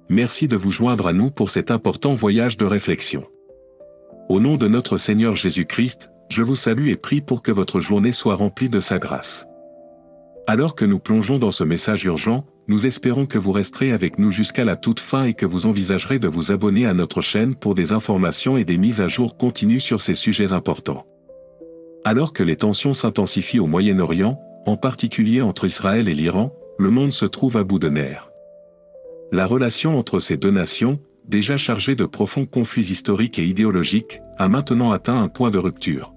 Merci de vous joindre à nous pour cet important voyage de réflexion. Au nom de notre Seigneur Jésus-Christ, je vous salue et prie pour que votre journée soit remplie de sa grâce. Alors que nous plongeons dans ce message urgent, nous espérons que vous resterez avec nous jusqu'à la toute fin et que vous envisagerez de vous abonner à notre chaîne pour des informations et des mises à jour continues sur ces sujets importants. Alors que les tensions s'intensifient au Moyen-Orient, en particulier entre Israël et l'Iran, le monde se trouve à bout de nerfs. La relation entre ces deux nations, déjà chargée de profonds conflits historiques et idéologiques, a maintenant atteint un point de rupture.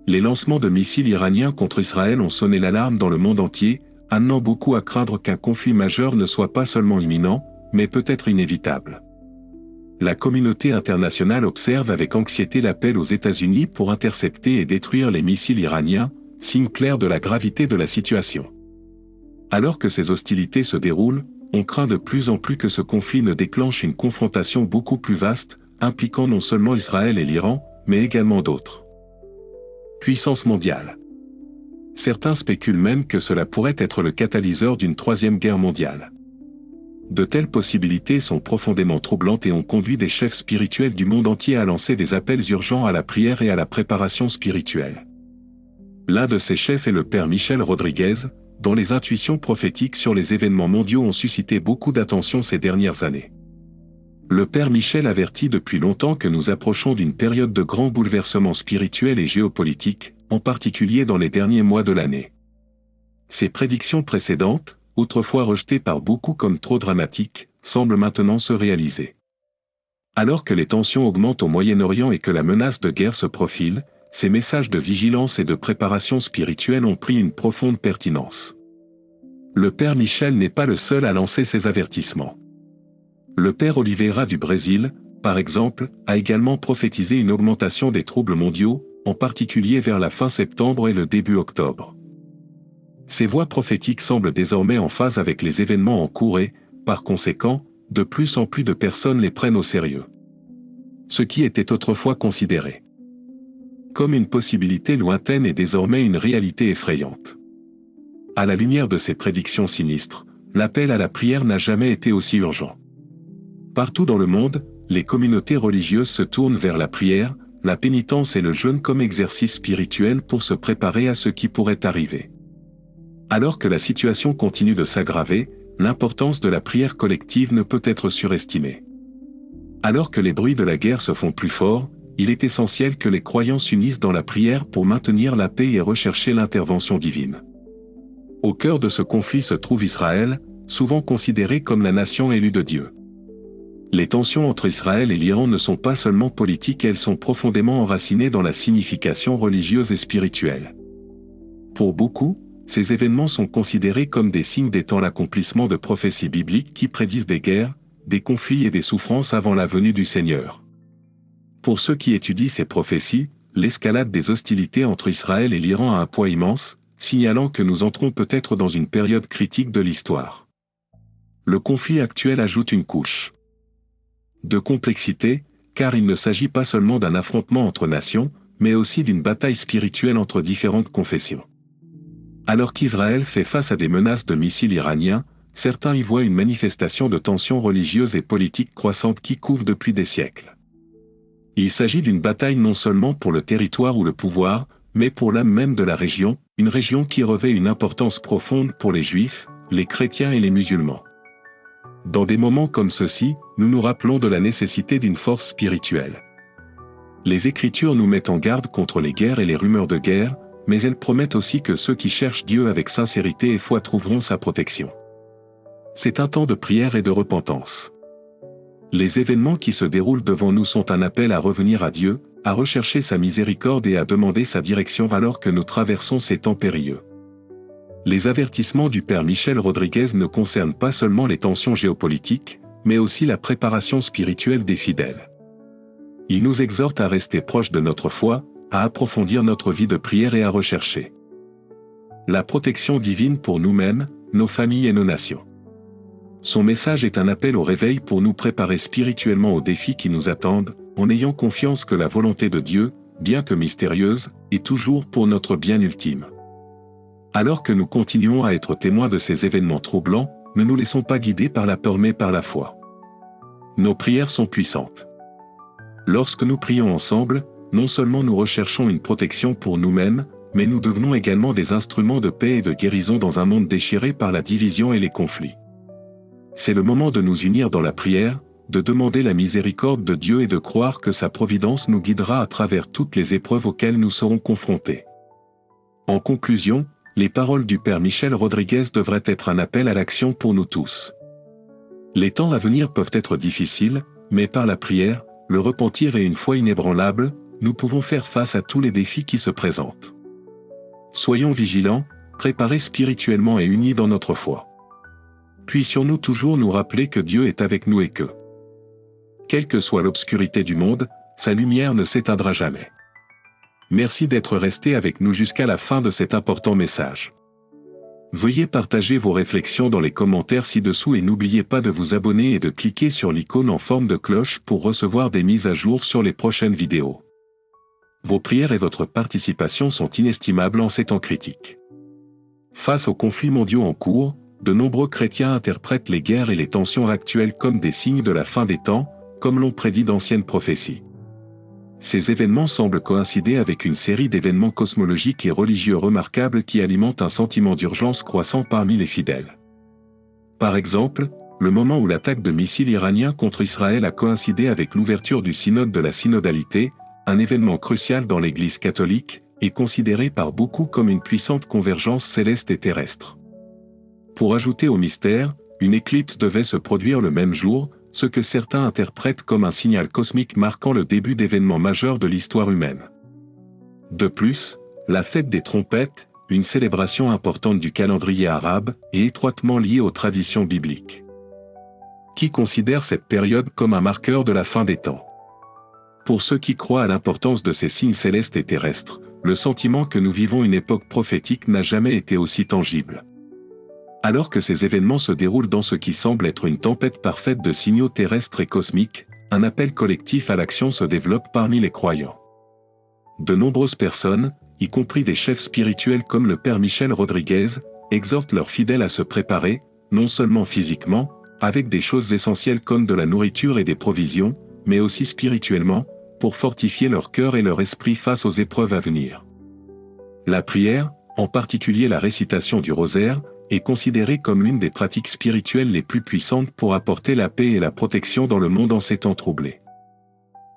Les lancements de missiles iraniens contre Israël ont sonné l'alarme dans le monde entier, amenant beaucoup à craindre qu'un conflit majeur ne soit pas seulement imminent, mais peut-être inévitable. La communauté internationale observe avec anxiété l'appel aux États-Unis pour intercepter et détruire les missiles iraniens, signe clair de la gravité de la situation. Alors que ces hostilités se déroulent, on craint de plus en plus que ce conflit ne déclenche une confrontation beaucoup plus vaste, impliquant non seulement Israël et l'Iran, mais également d'autres puissances mondiales. Certains spéculent même que cela pourrait être le catalyseur d'une troisième guerre mondiale. De telles possibilités sont profondément troublantes et ont conduit des chefs spirituels du monde entier à lancer des appels urgents à la prière et à la préparation spirituelle. L'un de ces chefs est le père Michel Rodriguez, dont les intuitions prophétiques sur les événements mondiaux ont suscité beaucoup d'attention ces dernières années. Le père Michel avertit depuis longtemps que nous approchons d'une période de grands bouleversements spirituels et géopolitiques, en particulier dans les derniers mois de l'année. Ces prédictions précédentes, autrefois rejetées par beaucoup comme trop dramatiques, semblent maintenant se réaliser. Alors que les tensions augmentent au Moyen-Orient et que la menace de guerre se profile, ces messages de vigilance et de préparation spirituelle ont pris une profonde pertinence. Le père Michel n'est pas le seul à lancer ces avertissements. Le père Oliveira du Brésil, par exemple, a également prophétisé une augmentation des troubles mondiaux, en particulier vers la fin septembre et le début octobre. Ces voix prophétiques semblent désormais en phase avec les événements en cours et, par conséquent, de plus en plus de personnes les prennent au sérieux. Ce qui était autrefois considéré comme une possibilité lointaine est désormais une réalité effrayante. À la lumière de ces prédictions sinistres, l'appel à la prière n'a jamais été aussi urgent. Partout dans le monde, les communautés religieuses se tournent vers la prière, la pénitence et le jeûne comme exercice spirituel pour se préparer à ce qui pourrait arriver. Alors que la situation continue de s'aggraver, l'importance de la prière collective ne peut être surestimée. Alors que les bruits de la guerre se font plus forts, il est essentiel que les croyants s'unissent dans la prière pour maintenir la paix et rechercher l'intervention divine. Au cœur de ce conflit se trouve Israël, souvent considéré comme la nation élue de Dieu. Les tensions entre Israël et l'Iran ne sont pas seulement politiques, elles sont profondément enracinées dans la signification religieuse et spirituelle. Pour beaucoup, ces événements sont considérés comme des signes d'étant l'accomplissement de prophéties bibliques qui prédisent des guerres, des conflits et des souffrances avant la venue du Seigneur. Pour ceux qui étudient ces prophéties, l'escalade des hostilités entre Israël et l'Iran a un poids immense, signalant que nous entrons peut-être dans une période critique de l'histoire. Le conflit actuel ajoute une couche de complexité, car il ne s'agit pas seulement d'un affrontement entre nations, mais aussi d'une bataille spirituelle entre différentes confessions. Alors qu'Israël fait face à des menaces de missiles iraniens, certains y voient une manifestation de tensions religieuses et politiques croissantes qui couvent depuis des siècles. Il s'agit d'une bataille non seulement pour le territoire ou le pouvoir, mais pour l'âme même de la région, une région qui revêt une importance profonde pour les Juifs, les chrétiens et les musulmans. Dans des moments comme ceux-ci, nous nous rappelons de la nécessité d'une force spirituelle. Les Écritures nous mettent en garde contre les guerres et les rumeurs de guerre, mais elles promettent aussi que ceux qui cherchent Dieu avec sincérité et foi trouveront sa protection. C'est un temps de prière et de repentance. Les événements qui se déroulent devant nous sont un appel à revenir à Dieu, à rechercher sa miséricorde et à demander sa direction alors que nous traversons ces temps périlleux. Les avertissements du père Michel Rodriguez ne concernent pas seulement les tensions géopolitiques, mais aussi la préparation spirituelle des fidèles. Il nous exhorte à rester proches de notre foi, à approfondir notre vie de prière et à rechercher la protection divine pour nous-mêmes, nos familles et nos nations. Son message est un appel au réveil pour nous préparer spirituellement aux défis qui nous attendent, en ayant confiance que la volonté de Dieu, bien que mystérieuse, est toujours pour notre bien ultime. Alors que nous continuons à être témoins de ces événements troublants, ne nous laissons pas guider par la peur mais par la foi. Nos prières sont puissantes. Lorsque nous prions ensemble, non seulement nous recherchons une protection pour nous-mêmes, mais nous devenons également des instruments de paix et de guérison dans un monde déchiré par la division et les conflits. C'est le moment de nous unir dans la prière, de demander la miséricorde de Dieu et de croire que sa providence nous guidera à travers toutes les épreuves auxquelles nous serons confrontés. En conclusion, les paroles du Père Michel Rodriguez devraient être un appel à l'action pour nous tous. Les temps à venir peuvent être difficiles, mais par la prière, le repentir et une foi inébranlable, nous pouvons faire face à tous les défis qui se présentent. Soyons vigilants, préparés spirituellement et unis dans notre foi. Puissions-nous toujours nous rappeler que Dieu est avec nous et que, quelle que soit l'obscurité du monde, sa lumière ne s'éteindra jamais. Merci d'être resté avec nous jusqu'à la fin de cet important message. Veuillez partager vos réflexions dans les commentaires ci-dessous et n'oubliez pas de vous abonner et de cliquer sur l'icône en forme de cloche pour recevoir des mises à jour sur les prochaines vidéos. Vos prières et votre participation sont inestimables en ces temps critiques. Face aux conflits mondiaux en cours, de nombreux chrétiens interprètent les guerres et les tensions actuelles comme des signes de la fin des temps, comme l'ont prédit d'anciennes prophéties. Ces événements semblent coïncider avec une série d'événements cosmologiques et religieux remarquables qui alimentent un sentiment d'urgence croissant parmi les fidèles. Par exemple, le moment où l'attaque de missiles iraniens contre Israël a coïncidé avec l'ouverture du synode de la synodalité, un événement crucial dans l'Église catholique, est considéré par beaucoup comme une puissante convergence céleste et terrestre. Pour ajouter au mystère, une éclipse devait se produire le même jour, ce que certains interprètent comme un signal cosmique marquant le début d'événements majeurs de l'histoire humaine. De plus, la fête des trompettes, une célébration importante du calendrier arabe, est étroitement liée aux traditions bibliques, qui considèrent cette période comme un marqueur de la fin des temps. Pour ceux qui croient à l'importance de ces signes célestes et terrestres, le sentiment que nous vivons une époque prophétique n'a jamais été aussi tangible. Alors que ces événements se déroulent dans ce qui semble être une tempête parfaite de signaux terrestres et cosmiques, un appel collectif à l'action se développe parmi les croyants. De nombreuses personnes, y compris des chefs spirituels comme le Père Michel Rodriguez, exhortent leurs fidèles à se préparer, non seulement physiquement, avec des choses essentielles comme de la nourriture et des provisions, mais aussi spirituellement, pour fortifier leur cœur et leur esprit face aux épreuves à venir. La prière, en particulier la récitation du rosaire, est considérée comme l'une des pratiques spirituelles les plus puissantes pour apporter la paix et la protection dans le monde en ces temps troublés.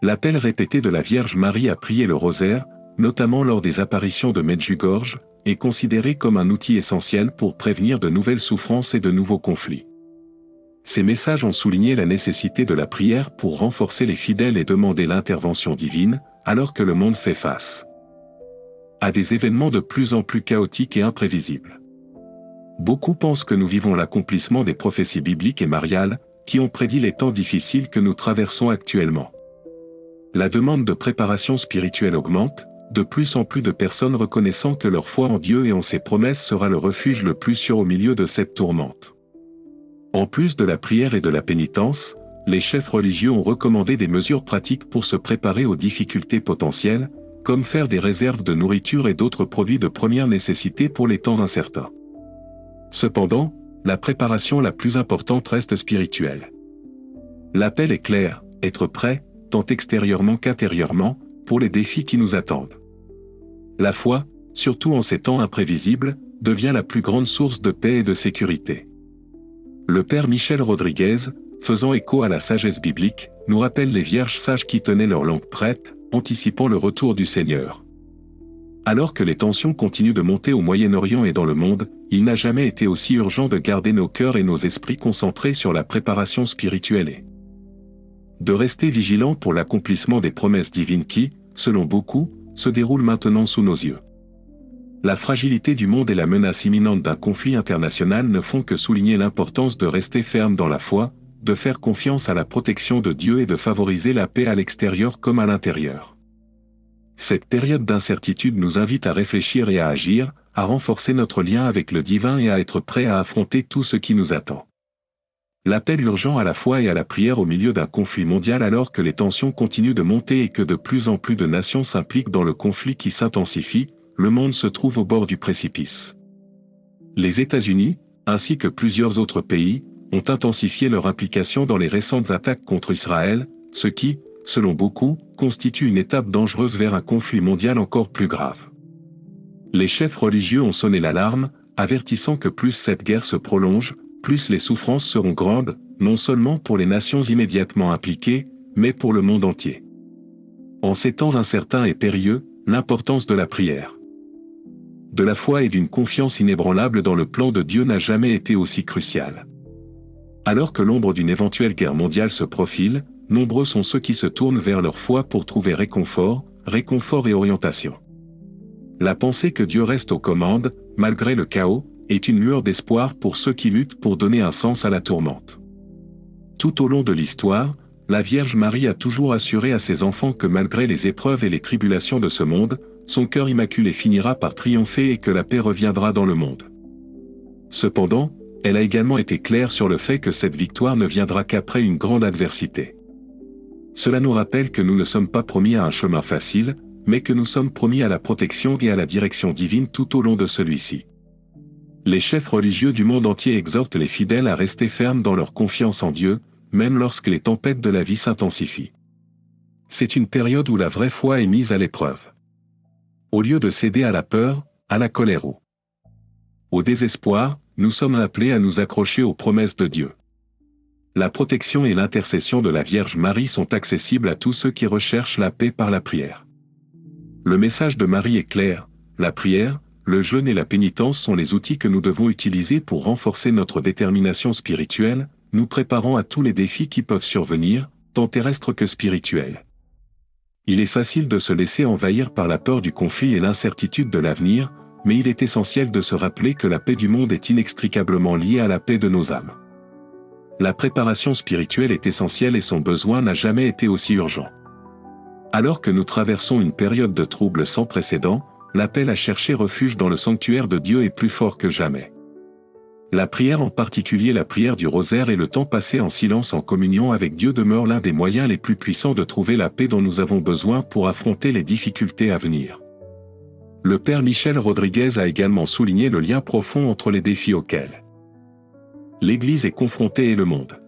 L'appel répété de la Vierge Marie à prier le rosaire, notamment lors des apparitions de Medjugorje, est considéré comme un outil essentiel pour prévenir de nouvelles souffrances et de nouveaux conflits. Ces messages ont souligné la nécessité de la prière pour renforcer les fidèles et demander l'intervention divine, alors que le monde fait face à des événements de plus en plus chaotiques et imprévisibles. Beaucoup pensent que nous vivons l'accomplissement des prophéties bibliques et mariales, qui ont prédit les temps difficiles que nous traversons actuellement. La demande de préparation spirituelle augmente, de plus en plus de personnes reconnaissant que leur foi en Dieu et en ses promesses sera le refuge le plus sûr au milieu de cette tourmente. En plus de la prière et de la pénitence, les chefs religieux ont recommandé des mesures pratiques pour se préparer aux difficultés potentielles, comme faire des réserves de nourriture et d'autres produits de première nécessité pour les temps incertains. Cependant, la préparation la plus importante reste spirituelle. L'appel est clair, être prêt, tant extérieurement qu'intérieurement, pour les défis qui nous attendent. La foi, surtout en ces temps imprévisibles, devient la plus grande source de paix et de sécurité. Le Père Michel Rodriguez, faisant écho à la sagesse biblique, nous rappelle les vierges sages qui tenaient leur langue prête, anticipant le retour du Seigneur. Alors que les tensions continuent de monter au Moyen-Orient et dans le monde, il n'a jamais été aussi urgent de garder nos cœurs et nos esprits concentrés sur la préparation spirituelle et de rester vigilants pour l'accomplissement des promesses divines qui, selon beaucoup, se déroulent maintenant sous nos yeux. La fragilité du monde et la menace imminente d'un conflit international ne font que souligner l'importance de rester ferme dans la foi, de faire confiance à la protection de Dieu et de favoriser la paix à l'extérieur comme à l'intérieur. Cette période d'incertitude nous invite à réfléchir et à agir, à renforcer notre lien avec le divin et à être prêts à affronter tout ce qui nous attend. L'appel urgent à la foi et à la prière au milieu d'un conflit mondial alors que les tensions continuent de monter et que de plus en plus de nations s'impliquent dans le conflit qui s'intensifie, le monde se trouve au bord du précipice. Les États-Unis, ainsi que plusieurs autres pays, ont intensifié leur implication dans les récentes attaques contre Israël, ce qui, selon beaucoup, constitue une étape dangereuse vers un conflit mondial encore plus grave. Les chefs religieux ont sonné l'alarme, avertissant que plus cette guerre se prolonge, plus les souffrances seront grandes, non seulement pour les nations immédiatement impliquées, mais pour le monde entier. En ces temps incertains et périlleux, l'importance de la prière, de la foi et d'une confiance inébranlable dans le plan de Dieu n'a jamais été aussi cruciale. Alors que l'ombre d'une éventuelle guerre mondiale se profile, nombreux sont ceux qui se tournent vers leur foi pour trouver réconfort et orientation. La pensée que Dieu reste aux commandes, malgré le chaos, est une lueur d'espoir pour ceux qui luttent pour donner un sens à la tourmente. Tout au long de l'histoire, la Vierge Marie a toujours assuré à ses enfants que malgré les épreuves et les tribulations de ce monde, son cœur immaculé finira par triompher et que la paix reviendra dans le monde. Cependant, elle a également été claire sur le fait que cette victoire ne viendra qu'après une grande adversité. Cela nous rappelle que nous ne sommes pas promis à un chemin facile, mais que nous sommes promis à la protection et à la direction divine tout au long de celui-ci. Les chefs religieux du monde entier exhortent les fidèles à rester fermes dans leur confiance en Dieu, même lorsque les tempêtes de la vie s'intensifient. C'est une période où la vraie foi est mise à l'épreuve. Au lieu de céder à la peur, à la colère ou au désespoir, nous sommes appelés à nous accrocher aux promesses de Dieu. La protection et l'intercession de la Vierge Marie sont accessibles à tous ceux qui recherchent la paix par la prière. Le message de Marie est clair, la prière, le jeûne et la pénitence sont les outils que nous devons utiliser pour renforcer notre détermination spirituelle, nous préparant à tous les défis qui peuvent survenir, tant terrestres que spirituels. Il est facile de se laisser envahir par la peur du conflit et l'incertitude de l'avenir, mais il est essentiel de se rappeler que la paix du monde est inextricablement liée à la paix de nos âmes. La préparation spirituelle est essentielle et son besoin n'a jamais été aussi urgent. Alors que nous traversons une période de troubles sans précédent, l'appel à chercher refuge dans le sanctuaire de Dieu est plus fort que jamais. La prière, en particulier la prière du rosaire et le temps passé en silence en communion avec Dieu, demeure l'un des moyens les plus puissants de trouver la paix dont nous avons besoin pour affronter les difficultés à venir. Le Père Michel Rodriguez a également souligné le lien profond entre les défis auxquels l'Église est confrontée et le monde.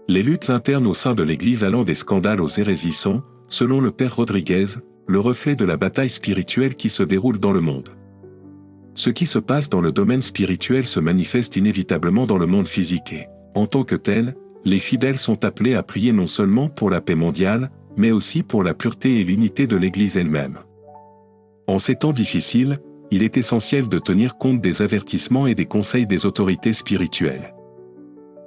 Les luttes internes au sein de l'Église allant des scandales aux hérésies sont, selon le Père Rodriguez, le reflet de la bataille spirituelle qui se déroule dans le monde. Ce qui se passe dans le domaine spirituel se manifeste inévitablement dans le monde physique et, en tant que tel, les fidèles sont appelés à prier non seulement pour la paix mondiale, mais aussi pour la pureté et l'unité de l'Église elle-même. En ces temps difficiles, il est essentiel de tenir compte des avertissements et des conseils des autorités spirituelles.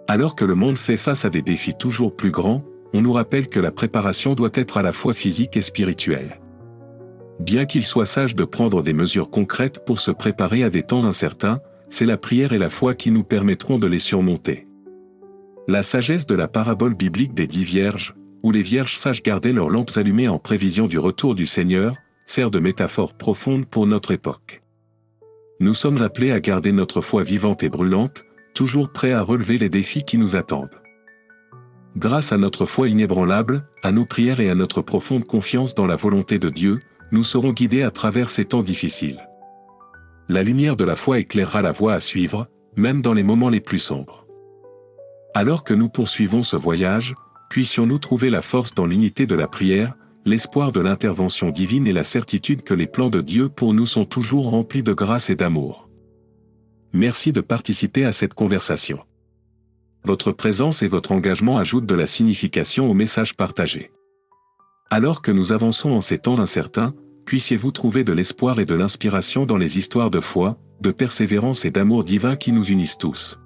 Alors que le monde fait face à des défis toujours plus grands, on nous rappelle que la préparation doit être à la fois physique et spirituelle. Bien qu'il soit sage de prendre des mesures concrètes pour se préparer à des temps incertains, c'est la prière et la foi qui nous permettront de les surmonter. La sagesse de la parabole biblique des 10 vierges, où les vierges sages gardaient leurs lampes allumées en prévision du retour du Seigneur, sert de métaphore profonde pour notre époque. Nous sommes appelés à garder notre foi vivante et brûlante, toujours prêts à relever les défis qui nous attendent. Grâce à notre foi inébranlable, à nos prières et à notre profonde confiance dans la volonté de Dieu, nous serons guidés à travers ces temps difficiles. La lumière de la foi éclairera la voie à suivre, même dans les moments les plus sombres. Alors que nous poursuivons ce voyage, puissions-nous trouver la force dans l'unité de la prière, l'espoir de l'intervention divine et la certitude que les plans de Dieu pour nous sont toujours remplis de grâce et d'amour. Merci de participer à cette conversation. Votre présence et votre engagement ajoutent de la signification au message partagé. Alors que nous avançons en ces temps incertains, puissiez-vous trouver de l'espoir et de l'inspiration dans les histoires de foi, de persévérance et d'amour divin qui nous unissent tous.